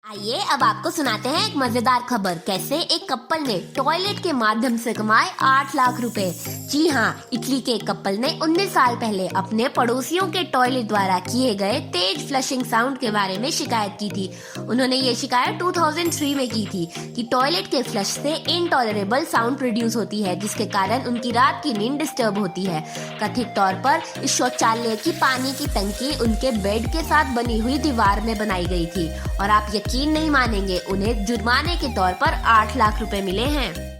आइए अब आपको सुनाते हैं एक मजेदार खबर। कैसे एक कपल ने टॉयलेट के माध्यम से कमाए 8 लाख रुपए। जी हाँ, इटली के एक कपल ने 19 साल पहले अपने पड़ोसियों के टॉयलेट द्वारा किए गए तेज फ्लशिंग साउंड के बारे में शिकायत की थी। उन्होंने ये शिकायत 2003 में की थी कि टॉयलेट के फ्लश से इनटॉलरेबल साउंड प्रोड्यूस होती है, जिसके कारण उनकी रात की नींद डिस्टर्ब होती है। कथित तौर पर इस शौचालय की पानी की टंकी उनके बेड के साथ बनी हुई दीवार में बनाई गई थी और आप यकीन नहीं मानेंगे, उन्हें जुर्माने के तौर पर 8 लाख रुपए मिले हैं।